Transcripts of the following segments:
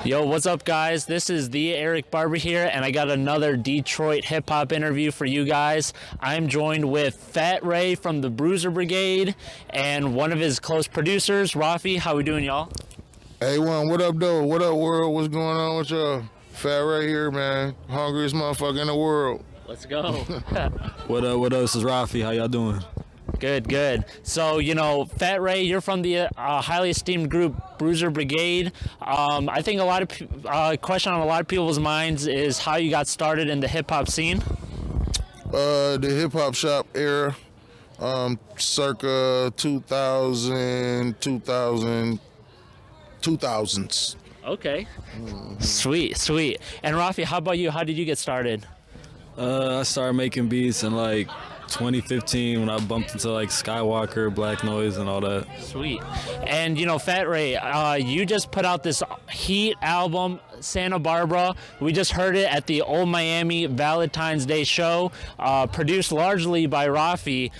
Yo, what's up, guys? This is the Eric Barber here, and I got another Detroit hip-hop interview for you guys. I'm joined with Fat Ray from the Bruiser Brigade and one of his close producers, Raphy. How we doing, y'all? Hey, what up, though? What up, world? What's going on with y'all? Fat Ray here, man. Hungriest motherfucker in the world. Let's go. What up? This is Raphy. How y'all doing? Good. So, Fat Ray, you're from the highly esteemed group Bruiser Brigade. I think a lot of question on a lot of people's minds is how you got started in the hip hop scene. The hip hop shop era, circa 2000s. Okay. Sweet. And Raphy, how about you? How did you get started? I started making beats in like 2015 when I bumped into like Skywalker, Black Noise, and all that. Sweet. And Fat Ray, you just put out this Heat album, Santa Barbara. We just heard it at the Old Miami Valentine's Day show, produced largely by Raphy.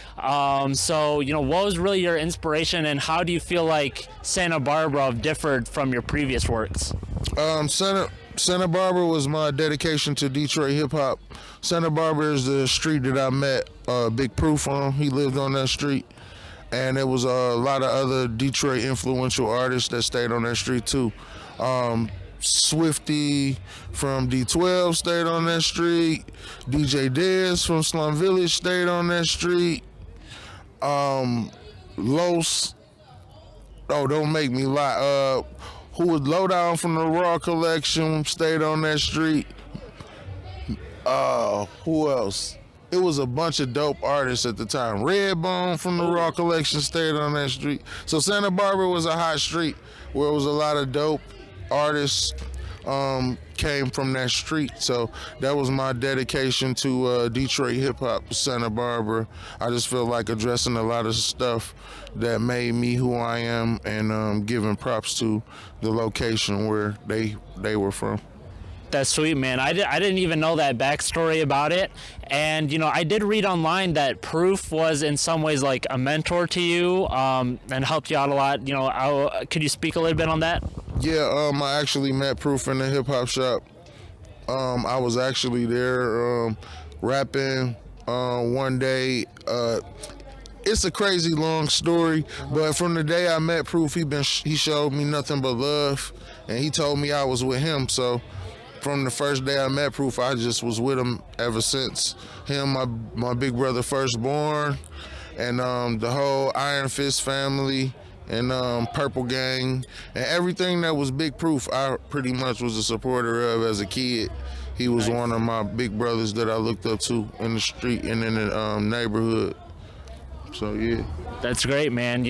So what was really your inspiration, and how do you feel like Santa Barbara differed from your previous works? Santa Barbara was my dedication to Detroit hip hop. Santa Barbara is the street that I met Big Proof on. He lived on that street. And there was a lot of other Detroit influential artists that stayed on that street too. Swifty from D12 stayed on that street. DJ Dez from Slum Village stayed on that street. Los, don't make me lie. Who was Lowdown from the Raw Collection stayed on that street. Who else? It was a bunch of dope artists at the time. Redbone from the Raw Collection stayed on that street. So Santa Barbara was a hot street where it was a lot of dope artists came from that street. So that was my dedication to Detroit hip hop, Santa Barbara. I just feel like addressing a lot of stuff that made me who I am, and giving props to the location where they were from. That's sweet, man. I didn't even know that backstory about it. And, I did read online that Proof was in some ways like a mentor to you and helped you out a lot. Could you speak a little bit on that? Yeah, I actually met Proof in the hip hop shop. I was actually there rapping one day. It's a crazy long story, but from the day I met Proof, he showed me nothing but love, and he told me I was with him. So from the first day I met Proof, I just was with him ever since. Him, my big brother Firstborn, and the whole Iron Fist family, and Purple Gang, and everything that was Big Proof, I pretty much was a supporter of as a kid. He was one of my big brothers that I looked up to in the street and in the neighborhood. So yeah. That's great, man.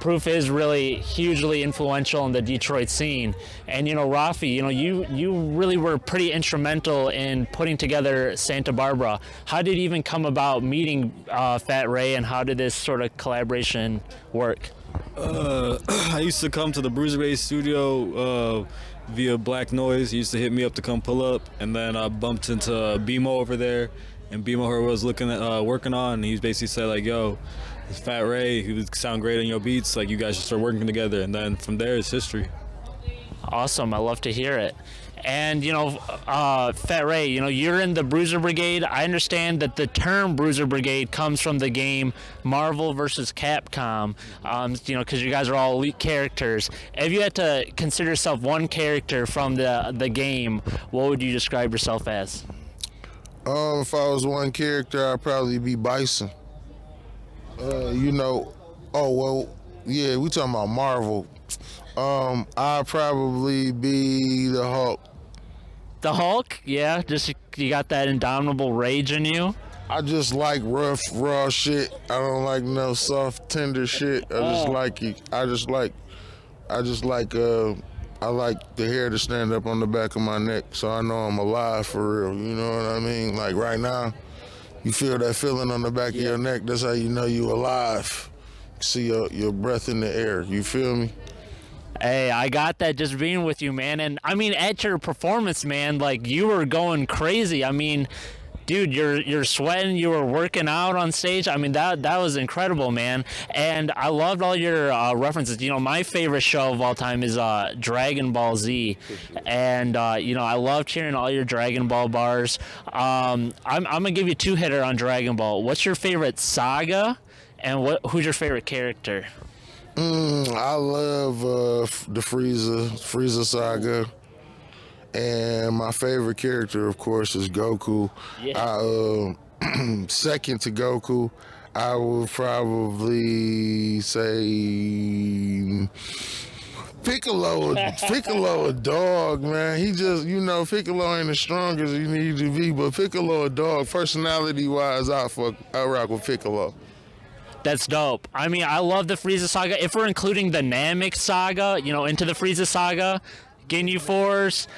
Proof is really hugely influential in the Detroit scene. And Raphy, you really were pretty instrumental in putting together Santa Barbara. How did it even come about meeting Fat Ray, and how did this sort of collaboration work? I used to come to the Bruiser Brigade studio via Black Noise. He used to hit me up to come pull up, and then I bumped into BMO over there, and BMO was working on, and he basically said like, yo, it's Fat Ray, he would sound great on your beats, like you guys should start working together. And then from there it's history. Awesome, I love to hear it. And Fat Ray, you're in the Bruiser Brigade. I understand that the term Bruiser Brigade comes from the game Marvel vs. Capcom, because you guys are all elite characters. If you had to consider yourself one character from the game, what would you describe yourself as? If I was one character, I'd probably be Bison. We talking about Marvel. I'd probably be the Hulk. The Hulk? Yeah, just you got that indomitable rage in you? I just like rough, raw shit. I don't like no soft, tender shit. I like the hair to stand up on the back of my neck, so I know I'm alive for real. You know what I mean? Like right now, you feel that feeling on the back of your neck. That's how you know you alive. See your breath in the air. You feel me? Hey, I got that just being with you, man. And I mean, at your performance, man, like you were going crazy. I mean, dude, you're sweating, you were working out on stage. I mean, that was incredible, man. And I loved all your references. You know, my favorite show of all time is Dragon Ball Z, and you know, I loved hearing all your Dragon Ball bars. I'm gonna give you two hitter on Dragon Ball. What's your favorite saga, and who's your favorite character? I love the Frieza saga. And my favorite character, of course, is Goku. Yeah. Second to Goku, I would probably say Piccolo. Piccolo a dog, man. He just, you know, Piccolo ain't as strong as he needs to be, but Piccolo a dog. Personality-wise, I rock with Piccolo. That's dope. I mean, I love the Frieza saga. If we're including the Namek saga, you know, into the Frieza saga, Ginyu Force,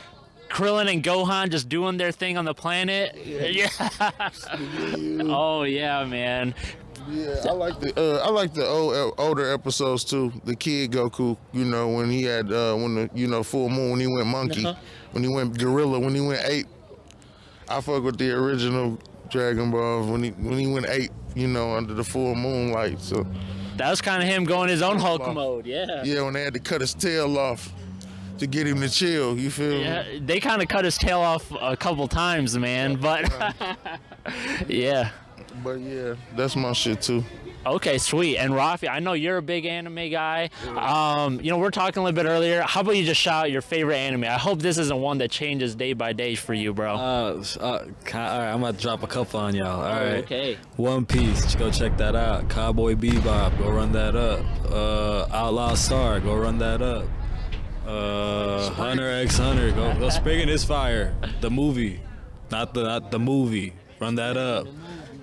Krillin and Gohan just doing their thing on the planet. Yeah. Oh yeah, man. Yeah, I like the older episodes too. The kid Goku, you know, when he had when the, you know, full moon, when he went monkey, when he went gorilla, when he went ape. I fuck with the original Dragon Ball when he went ape, you know, under the full moonlight. So that was kind of him going his own Hulk mode. Yeah. Yeah, when they had to cut his tail off to get him to chill, you feel me? Yeah, they kind of cut his tail off a couple times, man, but yeah. But yeah, that's my shit too. Okay, sweet. And Raphy, I know you're a big anime guy. You know, we're talking a little bit earlier. How about you just shout out your favorite anime? I hope this isn't one that changes day by day for you, bro. All right, I'm about to drop a couple on y'all. All right. Okay. One Piece, go check that out. Cowboy Bebop, go run that up. Outlaw Star, go run that up. Hunter x Hunter, go Spring is Fire. The movie, not the movie. Run that up.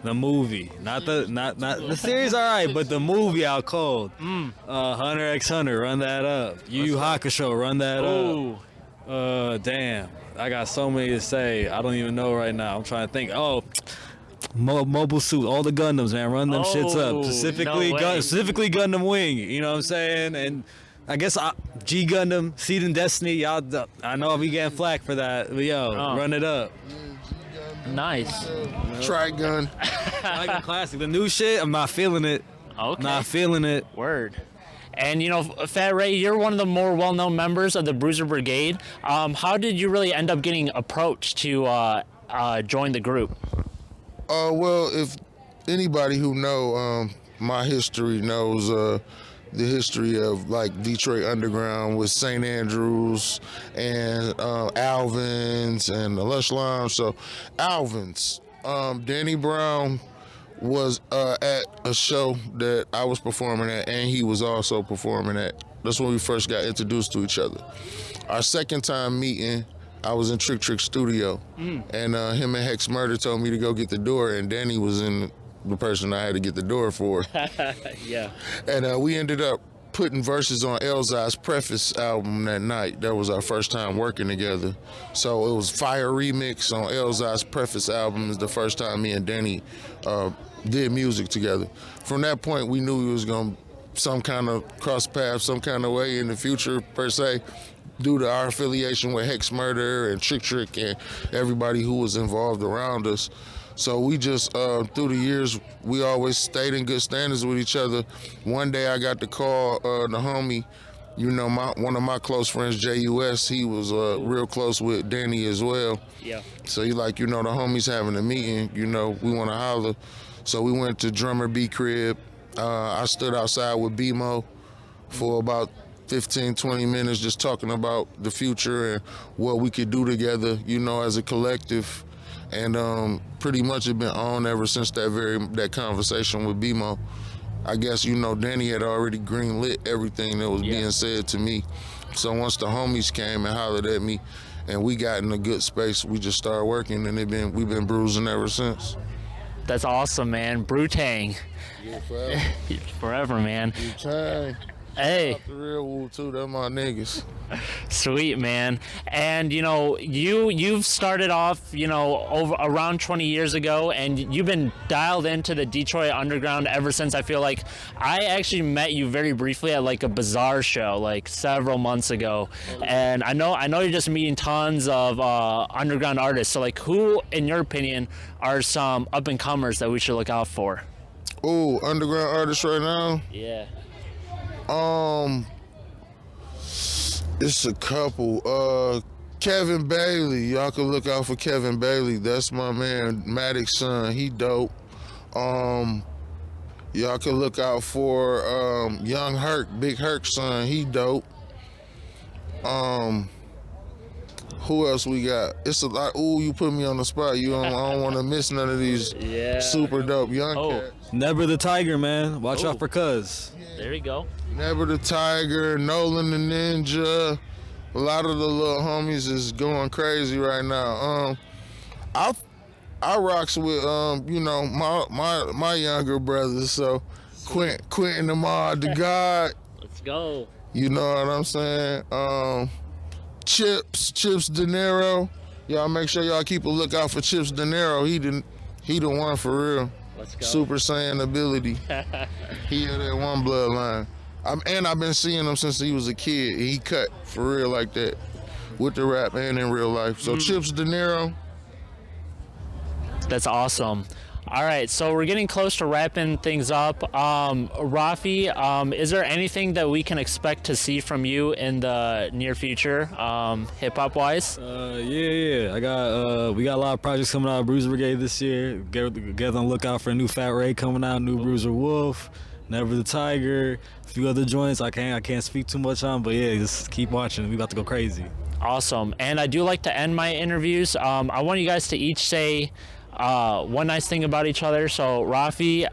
The movie, not the series. All right, but the movie out cold. Hunter x Hunter, run that up. Yu Yu Hakusho, run that up. Damn, I got so many to say. I don't even know right now. I'm trying to think. Oh. Mobile Suit, all the Gundams, man, run them shits up. Specifically Gundam Wing, you know what I'm saying? And I guess G Gundam, Seed and Destiny, y'all. I know I'll be getting flack for that, but yo, run it up. Nice. Trigun. I like the classic. The new shit, I'm not feeling it. Okay. Not feeling it. Word. And you know, Fat Ray, you're one of the more well-known members of the Bruiser Brigade. How did you really end up getting approached to join the group? Well, if anybody who know my history knows the history of like Detroit Underground with St. Andrews and Alvin's and the Lush Lounge. So Alvin's, Danny Brown was at a show that I was performing at, and he was also performing at. That's when we first got introduced to each other. Our second time meeting, I was in Trick Trick Studio, and him and Hex Murder told me to go get the door, and Danny was in the person I had to get the door for. Yeah. And we ended up putting verses on Elzai's Preface album that night. That was our first time working together. So it was Fire Remix on Elzai's Preface album is the first time me and Danny did music together. From that point, we knew we was going to some kind of cross paths, some kind of way in the future, per se, due to our affiliation with Hex Murder and Trick Trick and everybody who was involved around us. So we just, through the years, we always stayed in good standards with each other. One day I got to call the homie, you know, one of my close friends, JUS, he was real close with Danny as well. Yeah. So he like, you know, the homies having a meeting, you know, we want to holler. So we went to Drummer B crib. I stood outside with BMO for about 15, 20 minutes just talking about the future and what we could do together, you know, as a collective. And pretty much it's been on ever since that conversation with BMO. I guess, you know, Danny had already greenlit everything that was being said to me. So once the homies came and hollered at me and we got in a good space, we just started working, and we've been bruising ever since. That's awesome, man. Brutang. Yeah, forever. Forever, man. Brutang. Hey, The real Wu too. That's my niggas. sweet man. And you know, you've started off, you know, over around 20 years ago, and you've been dialed into the Detroit underground ever since. I feel like I actually met you very briefly at like a Bazaar show like several months ago, and I know you're just meeting tons of underground artists. So like, who, in your opinion, are some up and comers that we should look out for? Ooh, underground artists right now. Yeah. It's a couple. Kevin Bailey. Y'all can look out for Kevin Bailey. That's my man, Maddox's son. He dope. Y'all can look out for Young Herc, Big Herc's son. He dope. Who else we got? It's a lot. Ooh, you put me on the spot. I don't want to miss none of these super dope young cats. Never the Tiger, man. Watch out for Cuz. There you go. Never the Tiger, Nolan the Ninja. A lot of the little homies is going crazy right now. I rocks with you know, my younger brothers. So Quentin Ahmad, the God. Let's go. You know what I'm saying? Chips De Niro. Y'all make sure y'all keep a lookout for Chips De Niro. He the one for real. Let's go. Super Saiyan ability. He had that one bloodline. I've been seeing him since he was a kid. He cut for real like that with the rap and in real life. So Chips De Niro. That's awesome. All right, so we're getting close to wrapping things up. Raphy, is there anything that we can expect to see from you in the near future, hip hop wise? Yeah. We got a lot of projects coming out of Bruiser Brigade this year. Get on the lookout for a new Fat Ray coming out, new Bruiser Wolf, Never the Tiger, a few other joints I can't speak too much on, but yeah, just keep watching. We about to go crazy. Awesome. And I do like to end my interviews. I want you guys to each say one nice thing about each other. So Raphy,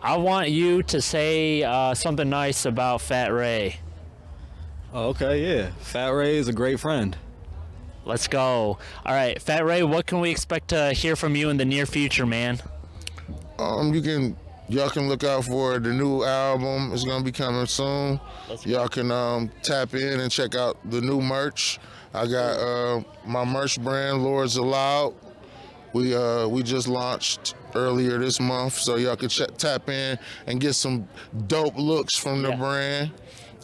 I want you to say something nice about Fat Ray. Oh, okay, yeah. Fat Ray is a great friend. Let's go. All right, Fat Ray, what can we expect to hear from you in the near future, man? Y'all can look out for the new album. It's gonna be coming soon. Y'all can tap in and check out the new merch. I got my merch brand, Lords Aloud. We just launched earlier this month, so y'all can tap in and get some dope looks from the brand.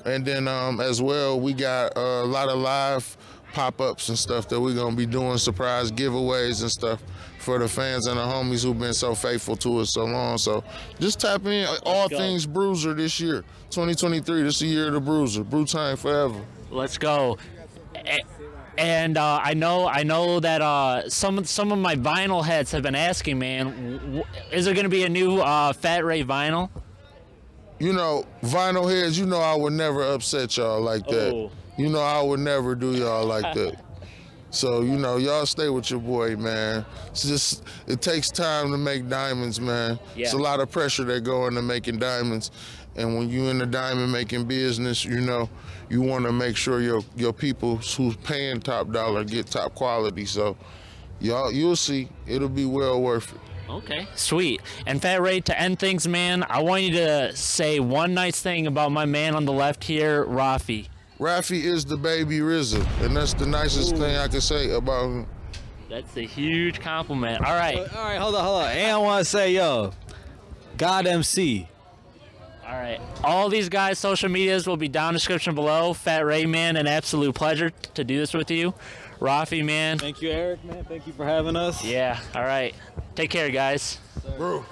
And then as well, we got a lot of live pop-ups and stuff that we're gonna be doing, surprise giveaways and stuff for the fans and the homies who've been so faithful to us so long. So just tap in. All things Bruiser this year, 2023. This is the year of the Bruiser. Brew time forever. Let's go. And I know that some of my vinyl heads have been asking, man, is there going to be a new Fat Ray vinyl? You know, vinyl heads, you know I would never upset y'all like that. Oh. You know I would never do y'all like that. So, you know, y'all stay with your boy, man. It's just, it takes time to make diamonds, man. Yeah. It's a lot of pressure that go into making diamonds. And when you in the diamond making business, you know, you want to make sure your people who's paying top dollar get top quality. So you'll see, it'll be well worth it. Okay, sweet. And Fat Ray, to end things, man, I want you to say one nice thing about my man on the left here, Raphy. Raphy is the baby RZA, and that's the nicest thing I can say about him. That's a huge compliment. All right. All right, hold on. And I want to say, God MC. All right. All these guys' social medias will be down in the description below. Fat Ray, man, an absolute pleasure to do this with you. Raphy, man. Thank you, Eric, man. Thank you for having us. Yeah, all right. Take care, guys. Bro.